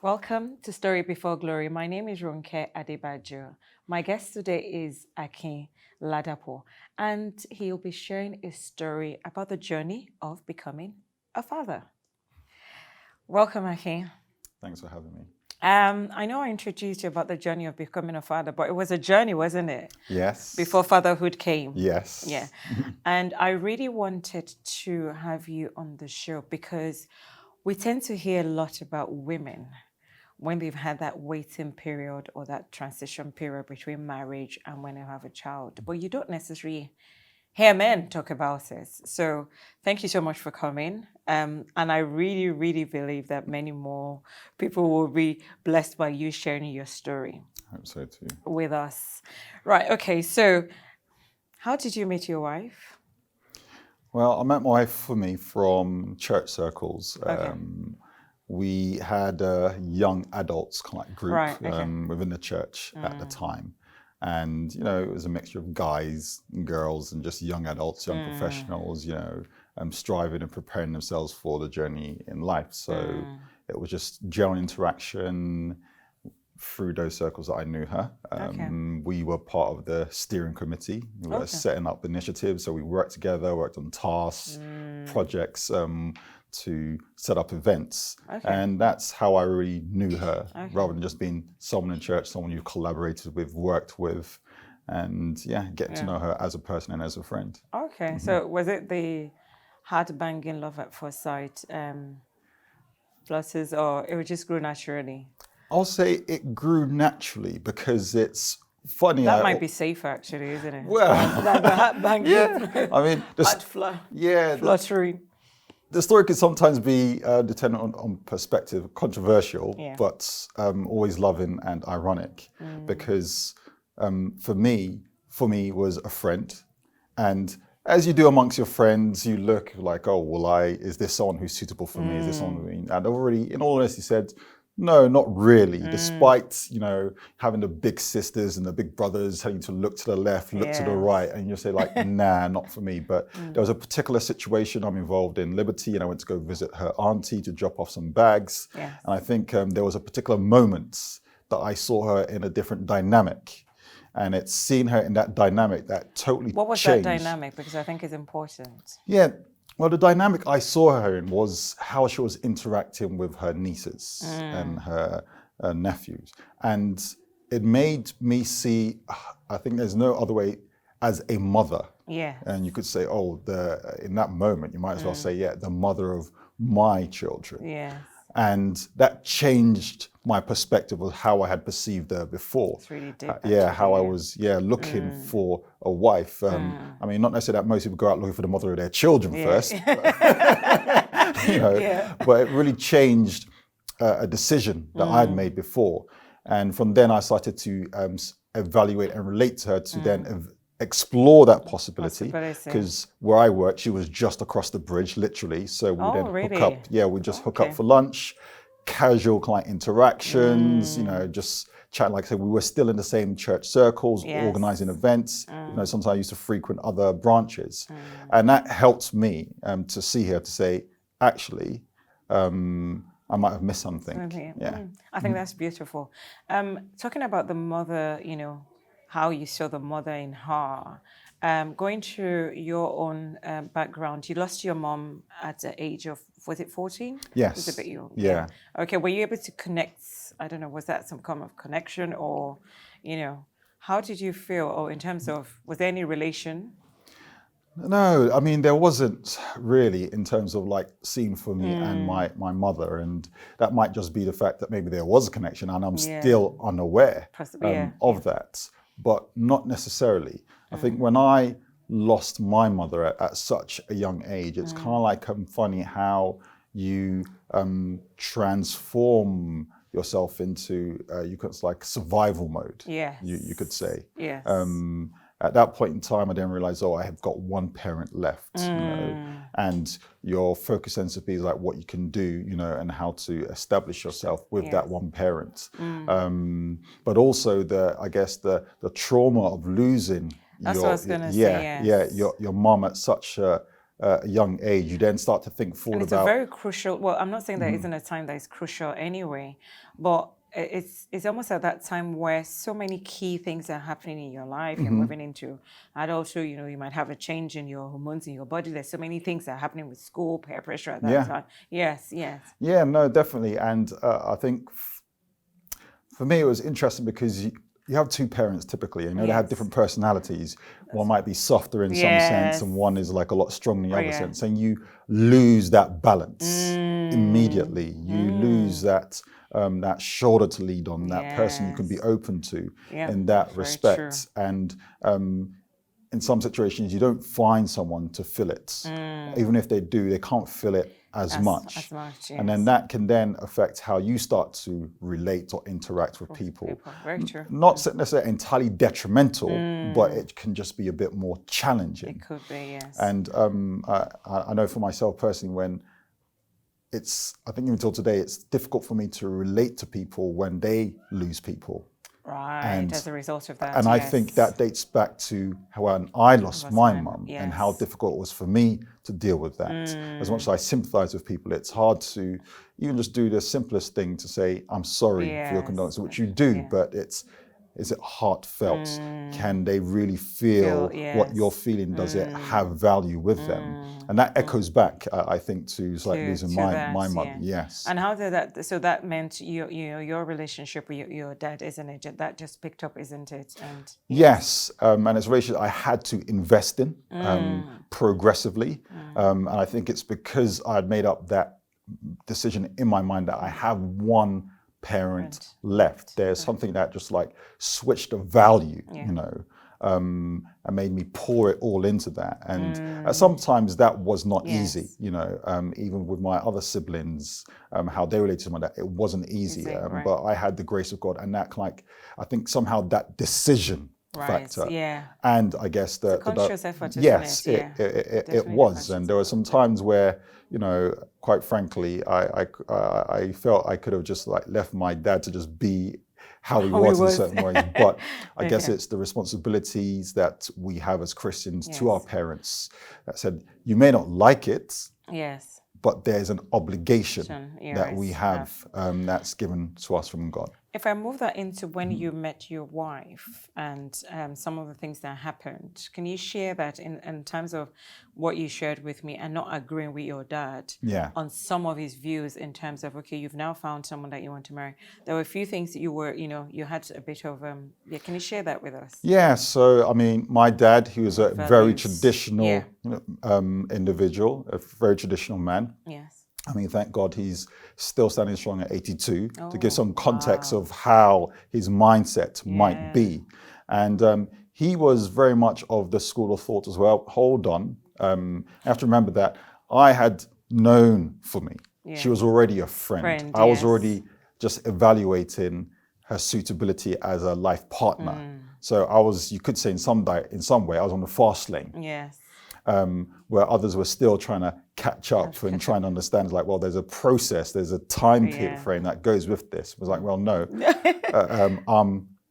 Welcome to Story Before Glory. My name is Ronke Adebajo. My guest today is Akin Ladapo, and he'll be sharing a story about the journey of becoming a father. Welcome, Akin. Thanks for having me. I know I introduced you about the journey of becoming a father, but it was a journey, wasn't it? Yes. Before fatherhood came. Yes. Yeah. And I really wanted to have you on the show because we tend to hear a lot about women when they've had that waiting period or that transition period between marriage and when they have a child. But you don't necessarily hear men talk about it. So thank you so much for coming. And I really, really believe that many more people will be blessed by you sharing your story I hope so too. with us. Right. Okay. So how did you meet your wife? Well, I met my wife for me from church circles. Okay. We had a young adults kind of like group Right, okay. within the church at the time. And, it was a mixture of guys and girls and just young adults, young professionals, striving and preparing themselves for the journey in life. So it was just general interaction through those circles that I knew her. We were part of the steering committee. We were setting up initiatives. So we worked together, worked on tasks, projects to set up events. And that's how I really knew her, rather than just being someone in church, someone you collaborated with, worked with, and getting to know her as a person and as a friend. Okay. So was it the heart banging love at first sight flutters, or it just grew naturally? I'll say it grew naturally because it's funny. That might be safer, actually, isn't it? Well, Than the heart banging. I mean, Fluttering. the story can sometimes be dependent on perspective, controversial, but always loving and ironic. Because for me was a friend, and as you do amongst your friends, you look like, oh, is this someone who's suitable for me? Is this someone who, and already, in all honesty, said, no, not really. Despite, having the big sisters and the big brothers telling you to look to the left, look to the right, and you say like, nah, not for me. But there was a particular situation I'm involved in, Liberty, and I went to go visit her auntie to drop off some bags. And I think there was a particular moment that I saw her in a different dynamic. And it's seeing her in that dynamic that totally changed. What was that dynamic? Because I think it's important. Yeah. Well, the dynamic I saw her in was how she was interacting with her nieces and her nephews. And it made me see, I think there's no other way, as a mother. Yeah. And you could say, in that moment, you might as well say, the mother of my children. Yeah. And that changed my perspective of how I had perceived her before. It's really deep. How I was looking for a wife. I mean, not necessarily that most people go out looking for the mother of their children first, but it really changed a decision that I had made before. And from then I started to evaluate and relate to her to then explore that possibility, because where I worked, she was just across the bridge, literally. So we hook up. We just hook up for lunch, casual client interactions. Just chat. Like I said, we were still in the same church circles, organizing events. Sometimes I used to frequent other branches, and that helped me to see her to say, actually, I might have missed something. I think that's beautiful. Talking about the mother, how you saw the mother in her. Going through your own background, you lost your mom at the age of, was it 14? Yes. It was a bit young. Yeah. Okay, were you able to connect, I don't know, was that some kind of connection or, how did you feel? Or in terms of, was there any relation? No, I mean, there wasn't really in terms of like scene for me and my mother. And that might just be the fact that maybe there was a connection and I'm still unaware of that. But not necessarily. I think when I lost my mother at such a young age, it's kind of like funny how you transform yourself into, like survival mode. Yes. You could say. Yes. At that point in time, I didn't realize, I have got one parent left, and your focus ends up being like what you can do, and how to establish yourself with that one parent. But also the trauma of losing That's what I was gonna say, your mom at such a a young age, you then start to think forward and it's about. a very crucial. Well, I'm not saying there isn't a time that is crucial anyway, but it's almost at that time where so many key things are happening in your life. You're moving into adulthood. You know, you might have a change in your hormones in your body. There's so many things that are happening with school, peer pressure at that time. Yes. Yeah, no, definitely. And I think for me, it was interesting because you have two parents typically, you know, they have different personalities. One might be softer in some sense, and one is like a lot stronger in the other sense. And you lose that balance immediately. You lose that that shoulder to lead on, that person you can be open to in that respect. And in some situations, you don't find someone to fill it. Even if they do, they can't fill it as much. And then that can then affect how you start to relate or interact with people. Very true. Not necessarily entirely detrimental, but it can just be a bit more challenging. It could be, yes. And I know for myself personally, when I think even till today, it's difficult for me to relate to people when they lose people. Right, and as a result of that. And I think that dates back to when I lost my mum and how difficult it was for me to deal with that. As much as I sympathize with people, it's hard to even just do the simplest thing to say, I'm sorry for your condolences, which you do, but is it heartfelt? Can they really feel what you're feeling? Does it have value with them? And that echoes back, I think, to losing my mother. Yes. And how did that? So that meant your relationship with your dad, isn't it? That just picked up, isn't it? And yes, and it's a relationship I had to invest in progressively, and I think it's because I had made up that decision in my mind that I have one parent left. There's something that just like switched the value, you know, and made me pour it all into that. And sometimes that was not easy, you know, even with my other siblings, how they related to my dad, it wasn't easy. But I had the grace of God, and that I think somehow that decision factor. And I guess the conscious effort, yes, it was. And there were some times where, you know, quite frankly, I felt I could have just like left my dad to just be how he was in certain ways. But I guess it's the responsibilities that we have as Christians to our parents that said, you may not like it, but there's an obligation that we have that's given to us from God. If I move that into when you met your wife and some of the things that happened, can you share that in terms of what you shared with me and not agreeing with your dad on some of his views in terms of, okay, you've now found someone that you want to marry. There were a few things that you had a bit of, can you share that with us? Yeah, so, I mean, my dad, he was a very traditional individual, a very traditional man. Yes. I mean, thank God he's still standing strong at 82 to give some context of how his mindset might be. And he was very much of the school of thought as well. Hold on. You have to remember that I had known for me. She was already a friend. I was already just evaluating her suitability as a life partner. So I was, you could say in some way, I was on the fast lane. Yes. Where others were still trying to catch up and trying to understand, like, well, there's a process, there's a time frame that goes with this. It was like, well, no,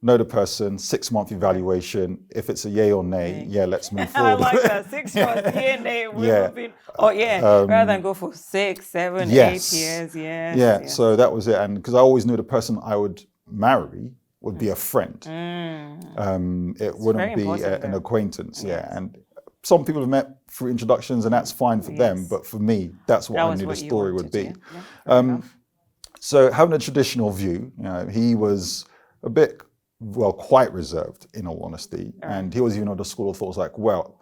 know the person, 6-month evaluation. If it's a yay or nay, let's move forward. I like that, 6 months, yay, nay, we're moving. Rather than go for 6, 7, 8 years. So that was it. And because I always knew the person I would marry would be a friend. It wouldn't be an acquaintance. And some people have met through introductions, and that's fine for them. But for me, that's what I knew the story would be. So having a traditional view, you know, he was a bit, quite reserved, in all honesty. And he was even of the school of thought, like, well,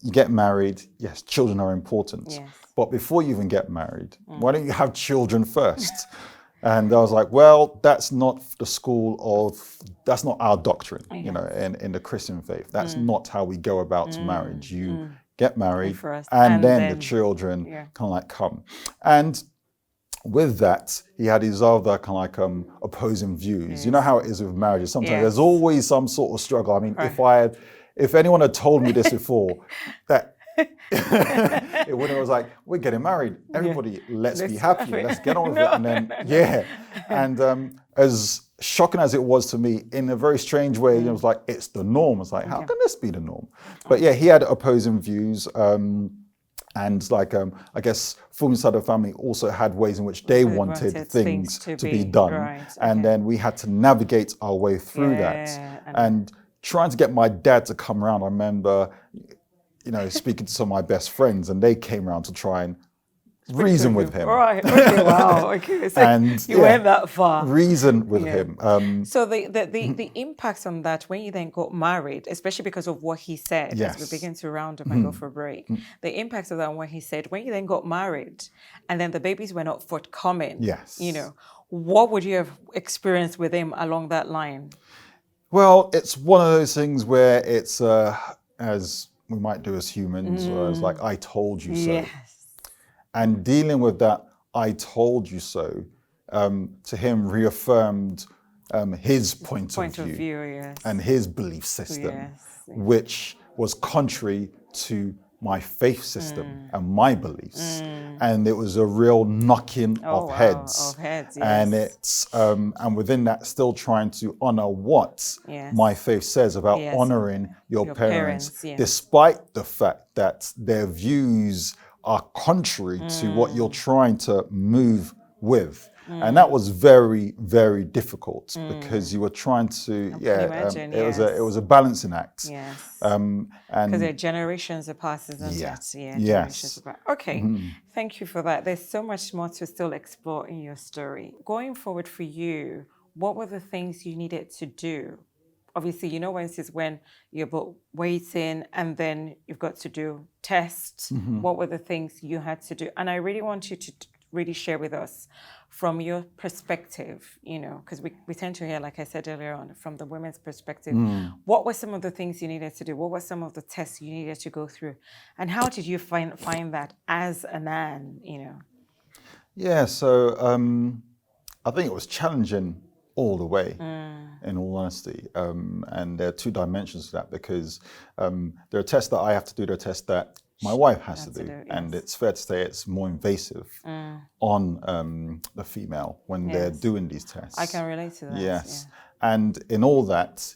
you get married, yes, children are important. But before you even get married, why don't you have children first? And I was like, well, that's not the that's not our doctrine, you know, in the Christian faith. That's not how we go about marriage. You get married and then the children kind of like come. And with that, he had his other kind of like opposing views. You know how it is with marriages. Sometimes there's always some sort of struggle. I mean, if anyone had told me this before, that it wouldn't. It was like, we're getting married. Everybody, let's be happy. Let's get on with it. And then, and as shocking as it was to me, in a very strange way, it was like, it's the norm. It's like, how can this be the norm? But he had opposing views. And like, I guess from inside the family also had ways in which they wanted things to be done. Right, and then we had to navigate our way through that. And trying to get my dad to come around, I remember, speaking to some of my best friends, and they came around to try and reason with him. Right. Okay. Wow. Okay. So And you went that far. Reason with him. So the impacts on that when you then got married, especially because of what he said, as we begin to round up and go for a break, the impacts of that on what he said when you then got married, and then the babies were not forthcoming. Yes. What would you have experienced with him along that line? Well, it's one of those things where it's as we might do as humans, where it's like, I told you so. Yes. And dealing with that, I told you so, to him reaffirmed his point of view yes. and his belief system, yes. which was contrary to my faith system and my beliefs. And it was a real knocking of heads. Yes. And it's and within that, still trying to honor what my faith says about honoring your parents, despite the fact that their views are contrary to what you're trying to move with. And that was very, very difficult because you were trying to, it was a balancing act. Yes. And because they're generations apart, isn't it? Yeah. Generations apart. Okay. Thank you for that. There's so much more to still explore in your story. Going forward for you, what were the things you needed to do? Obviously, when you're both waiting and then you've got to do tests, what were the things you had to do? And I really want you to really share with us from your perspective, because we tend to hear, like I said earlier on, from the women's perspective, what were some of the things you needed to do? What were some of the tests you needed to go through? And how did you find that as a man, Yeah, so I think it was challenging all the way, in all honesty. And there are two dimensions to that because there are tests that I have to do, there are tests that my wife has to do. And it's fair to say it's more invasive on the female when they're doing these tests. I can relate to that. Yes. And in all that,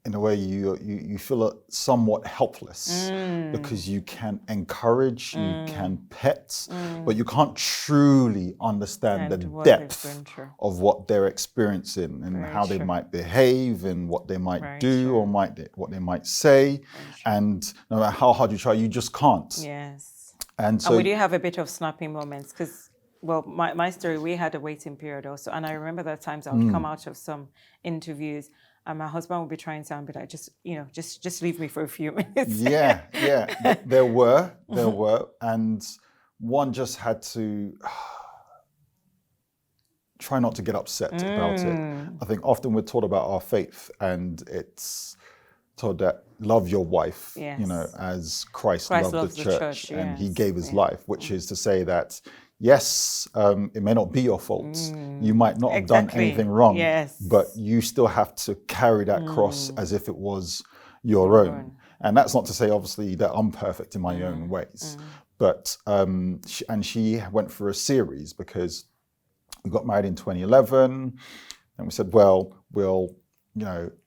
in a way, you feel somewhat helpless because you can encourage, you can pet, but you can't truly understand the depth of what they're experiencing and how they might behave and what they might do or what they might say. And no matter how hard you try, you just can't. Yes. And so we do have a bit of snapping moments because, well, my story, we had a waiting period also. And I remember there times I would come out of some interviews and my husband would be trying to be like, just leave me for a few minutes. Yeah. There were. And one just had to try not to get upset about it. I think often we're taught about our faith and it's told that love your wife, as Christ loved the church and he gave his life, which is to say that yes, it may not be your fault. You might not have done anything wrong, but you still have to carry that cross as if it was your own. And that's not to say, obviously, that I'm perfect in my own ways. But she went through a series because we got married in 2011, and we said, well, we'll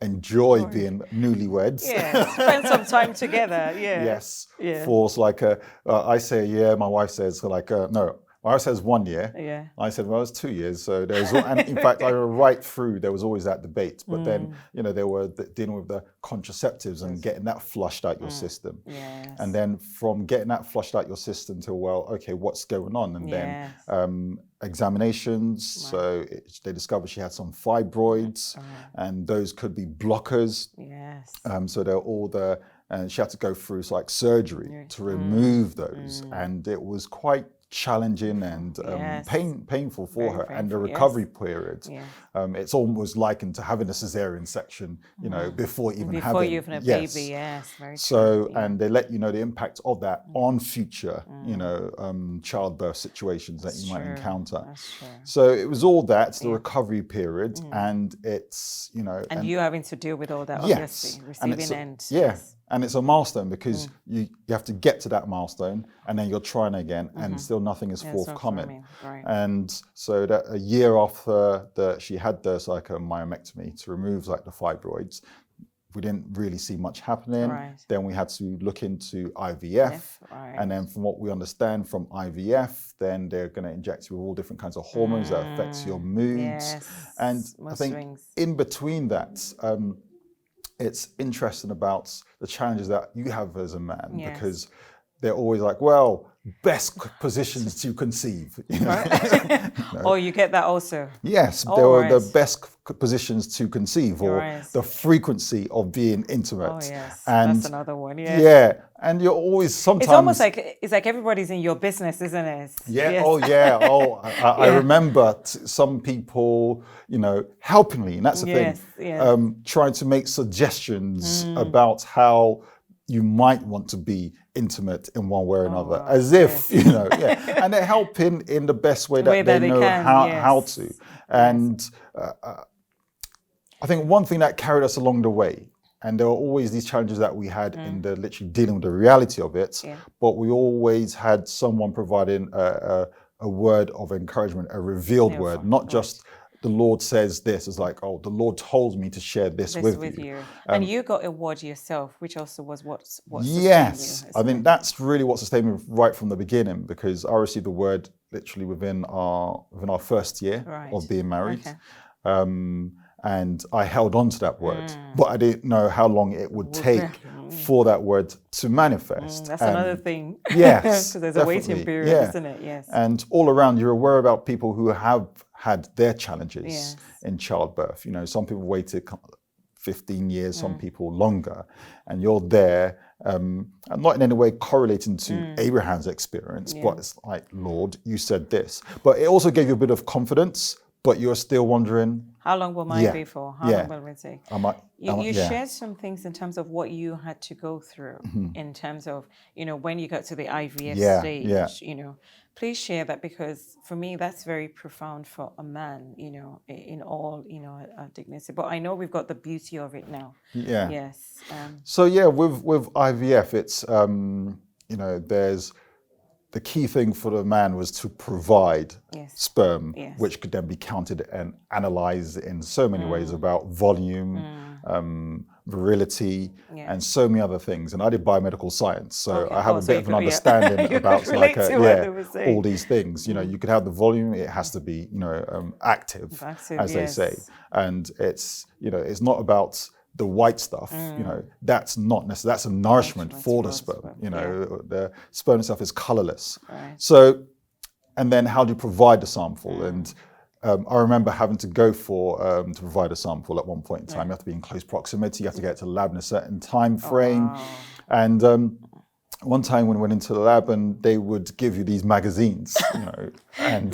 enjoy being newlyweds. Yeah, spend some time together. Yeah. Yes. Yeah. For like I say a year, my wife says no. My wife says 1 year. Yeah. I said, well, it's 2 years. So there's, and in fact, I right through, there was always that debate. But then, they were dealing with the contraceptives and getting that flushed out your system. Yes. And then from getting that flushed out your system to, well, okay, what's going on? And then examinations. So they discovered she had some fibroids and those could be blockers. Yes. So they're all the, and she had to go through surgery to remove those. And it was quite challenging and painful for her, and the recovery period. It's almost likened to having a cesarean section, before even having a baby. Yes, very so true. And they let you know the impact of that on future, childbirth situations that you might encounter. So it was all that, the recovery period, and it's and you having to deal with all that, obviously, receiving end. And it's a milestone because you have to get to that milestone and then you're trying again and still nothing is forthcoming. Right. And so that a year after she had the myomectomy to remove the fibroids, we didn't really see much happening. Right. Then we had to look into IVF. Yes, right. And then from what we understand from IVF, then they're going to inject you with all different kinds of hormones that affects your moods. Yes. And I think Swings. in between that, it's interesting about the challenges that you have as a man, Yes. because they're always like, well, best positions to conceive. You know? Right. Oh, you get that also. Yes, Oh, they were right. the best positions to conceive, or Right. the frequency of being intimate. Oh, yes. And that's another one. Yes. yeah, and you're always sometimes. It's almost like everybody's in your business, isn't it? Yeah. Yes. Oh, yeah. Oh, I remember some people, you know, helpingly, and that's the Yes, thing, yes. trying to make suggestions about how you might want to be intimate in one way or another, wow. as if, you know, yeah, and they're helping in the best way that they know can, how yes. to. And I think one thing that carried us along the way, and there were always these challenges that we had in the literally dealing with the reality of it, but we always had someone providing a word of encouragement, a revealed word, not just the Lord says this. It's like, oh, the Lord told me to share this with you. And you got a word yourself, which also was what yes, sustained I think that's really what sustained me right from the beginning, because I received the word literally within our first year of being married. Okay. And I held on to that word, but I didn't know how long it would take for that word to manifest. That's another thing. Yes, because there's a waiting period, isn't it? Yes. And all around, you're aware about people who have had their challenges in childbirth. You know, some people waited 15 years, some people longer, and you're there. And not in any way correlating to Abraham's experience, but it's like, Lord, you said this. But it also gave you a bit of confidence, but you're still wondering, how long will mine be for? How long will it take? You shared some things in terms of what you had to go through in terms of, you know, when you got to the IVF stage, you know. Please share that, because for me, that's very profound for a man, you know, in all, you know, dignity. But I know we've got the beauty of it now. Yeah. Yes. So yeah, with IVF, it's, you know, there's, the key thing for the man was to provide sperm, which could then be counted and analyzed in so many ways about volume, virility, and so many other things. And I did biomedical science, so I have a bit of an understanding about like all these things. You know, you could have the volume; it has to be, you know, active, as they say, and it's, you know, it's not about the white stuff, you know, that's not necessarily, that's a nourishment for the sperm. You know, the sperm itself is colorless. So, and then how do you provide the sample? And I remember having to go for to provide a sample at one point in time. You have to be in close proximity. You have to get to the lab in a certain time frame. And one time when we went into the lab, and they would give you these magazines, you know, and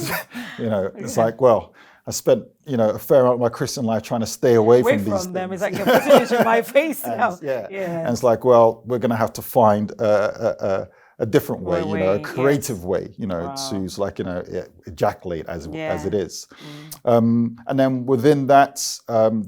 you know, it's like, well, I spent, you know, a fair amount of my Christian life trying to stay away from these them. things. It's like, you're putting it in my face now. And it's like, well, we're going to have to find a different way, you know, a creative way, you know, to like, you know, ejaculate as it is. And then within that,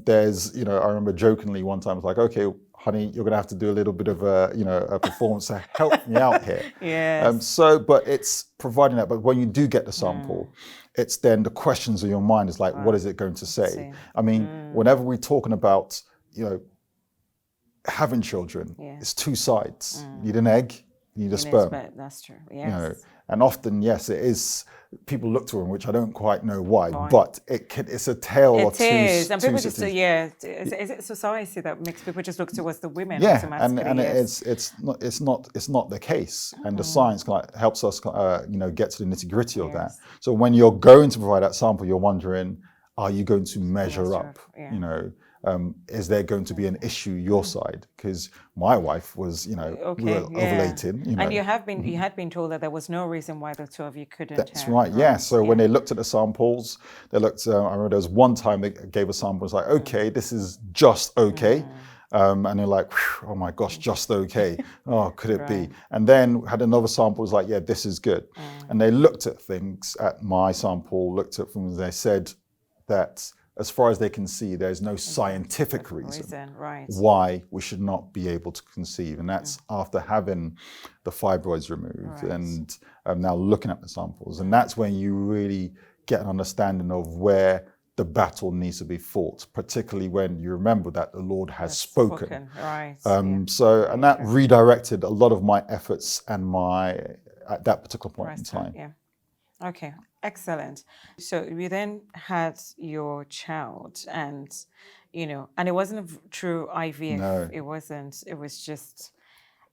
there's, you know, I remember jokingly one time, I was like, okay, honey, you're going to have to do a little bit of a, you know, a performance to help me out here. So, but it's providing that. But when you do get the sample, it's then the questions in your mind is like, what is it going to say? I mean, whenever we're talking about, you know, having children, it's two sides. You need an egg, you need a sperm. That's true. Yes. You know, and often, yes, it is. People look to them, which I don't quite know why, but it's a tale of two. It is, and people just say, is it society that makes people just look towards the women? And it's not the case, and the science helps us, you know, get to the nitty gritty of that. So when you're going to provide that sample, you're wondering, are you going to measure up? You know. Is there going to be an issue your side? Because my wife was, you know, we were ovulating. You know. And you had been told that there was no reason why the two of you couldn't. That's right. Yeah. So when they looked at the samples, they looked. I remember there was one time they gave a sample. It was like, okay, this is just okay. And they're like, oh my gosh, just okay. Oh, could it be? And then had another sample. Was like, yeah, this is good. And they looked at things at my sample, looked at things. They said that, as far as they can see, there's no scientific reason why we should not be able to conceive. And that's after having the fibroids removed and now looking at the samples. And that's when you really get an understanding of where the battle needs to be fought, particularly when you remember that the Lord has spoken. Right. And that redirected a lot of my efforts and at that particular point in time. Yeah. Okay, excellent. So you then had your child, and and it wasn't through IVF. No. It wasn't. It was just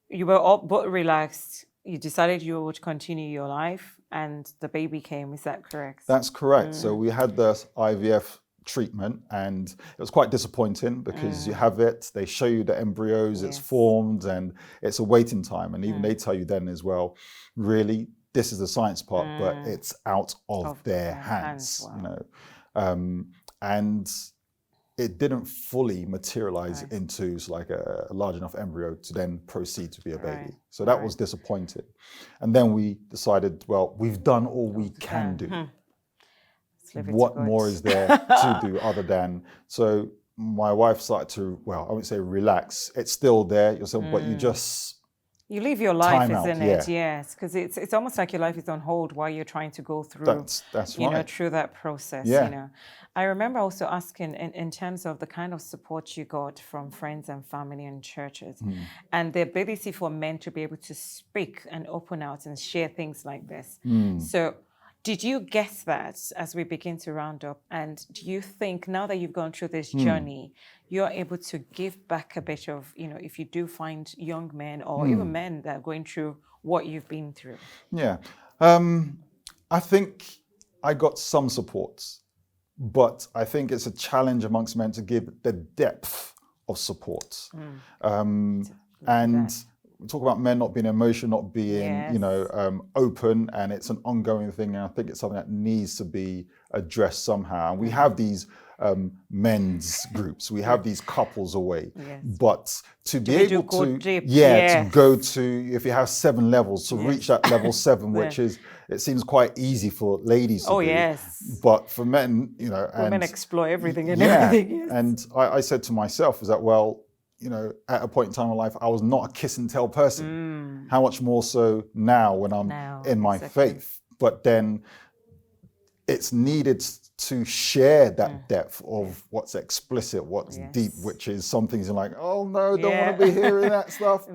you were all but relaxed. You decided you would continue your life, and the baby came. Is that correct? That's correct. So we had the IVF treatment, and it was quite disappointing because you have it, they show you the embryos, it's formed, and it's a waiting time. And even they tell you then as well, really, this is the science part, but it's out of their hands. Wow. And it didn't fully materialize into like a large enough embryo to then proceed to be a baby. So that was disappointing. And then we decided, well, we've done all we can do. What more is there to do other than, so my wife started to, well, I wouldn't say relax. It's still there, but you live your life, isn't it? Yes, because it's almost like your life is on hold while you're trying to go through, that's right. Through that process. I remember also asking in terms of the kind of support you got from friends and family and churches, and the ability for men to be able to speak and open out and share things like this. So, did you guess that as we begin to round up? And do you think now that you've gone through this journey, you're able to give back a bit of, if you do find young men or even men that are going through what you've been through? Yeah. I think I got some support, but I think it's a challenge amongst men to give the depth of support. And we talk about men not being emotional, not being, open, and it's an ongoing thing. And I think it's something that needs to be addressed somehow. And we have these men's groups, we have these couples away, but to be able to, to go to, if you have 7 levels, to reach that level 7, which is, it seems quite easy for ladies to do. But for men, women explore everything and everything. And I said to myself, is that, well, at a point in time in life, I was not a kiss and tell person. How much more so now when I'm in my faith? But then it's needed to share that depth of what's explicit, what's deep, which is some things you're like, oh no, don't want to be hearing that stuff.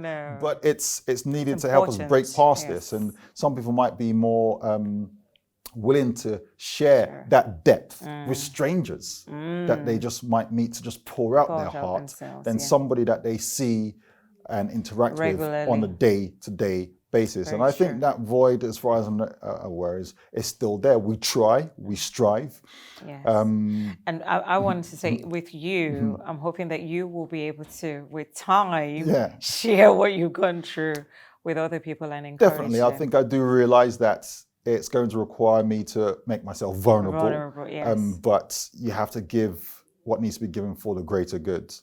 But it's needed to help us break past this. And some people might be more willing to share that depth with strangers that they just might meet to just pour out their heart than somebody that they see and interact regularly with on a day-to-day basis. And I think that void, as far as I'm aware, is still there. We try, we strive. And I wanted to say with you, I'm hoping that you will be able to, with time, share what you've gone through with other people and encourage Definitely. them. I think I do realize that it's going to require me to make myself vulnerable, but you have to give what needs to be given for the greater good.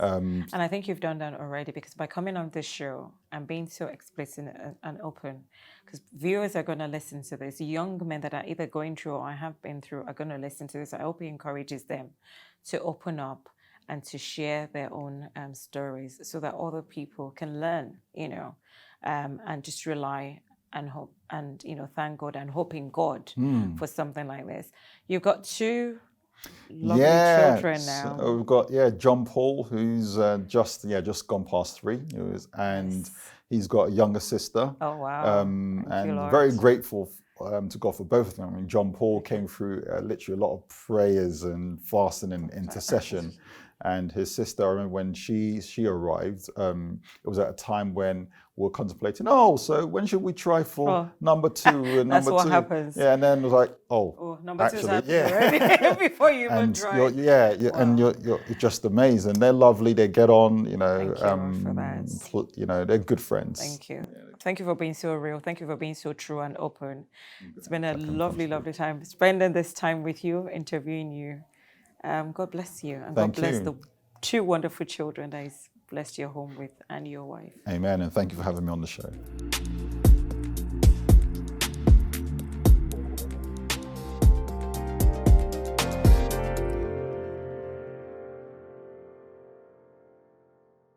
And I think you've done that already, because by coming on this show and being so explicit and open, because viewers are going to listen to this, young men that are either going through or have been through are going to listen to this. I hope it encourages them to open up and to share their own stories so that other people can learn, and just rely and hope and thank God and hope in God for something like this. You've got 2 lovely children now. So we've got John Paul, who's just gone past 3, and he's got a younger sister. Oh wow! And very grateful to God for both of them. I mean, John Paul came through literally a lot of prayers and fasting and intercession. And his sister, I remember when she arrived, it was at a time when we were contemplating, so when should we try for number 2 and That's number 2? That's what happens. Yeah, and then it was like, number 2 is already before you even try. And you're just amazed. And they're lovely, they get on, for that. They're good friends. Thank you. Thank you for being so real. Thank you for being so true and open. It's been a lovely time spending this time with you, interviewing you. God bless you, and God bless the 2 wonderful children that He's blessed your home with and your wife. Amen, and thank you for having me on the show.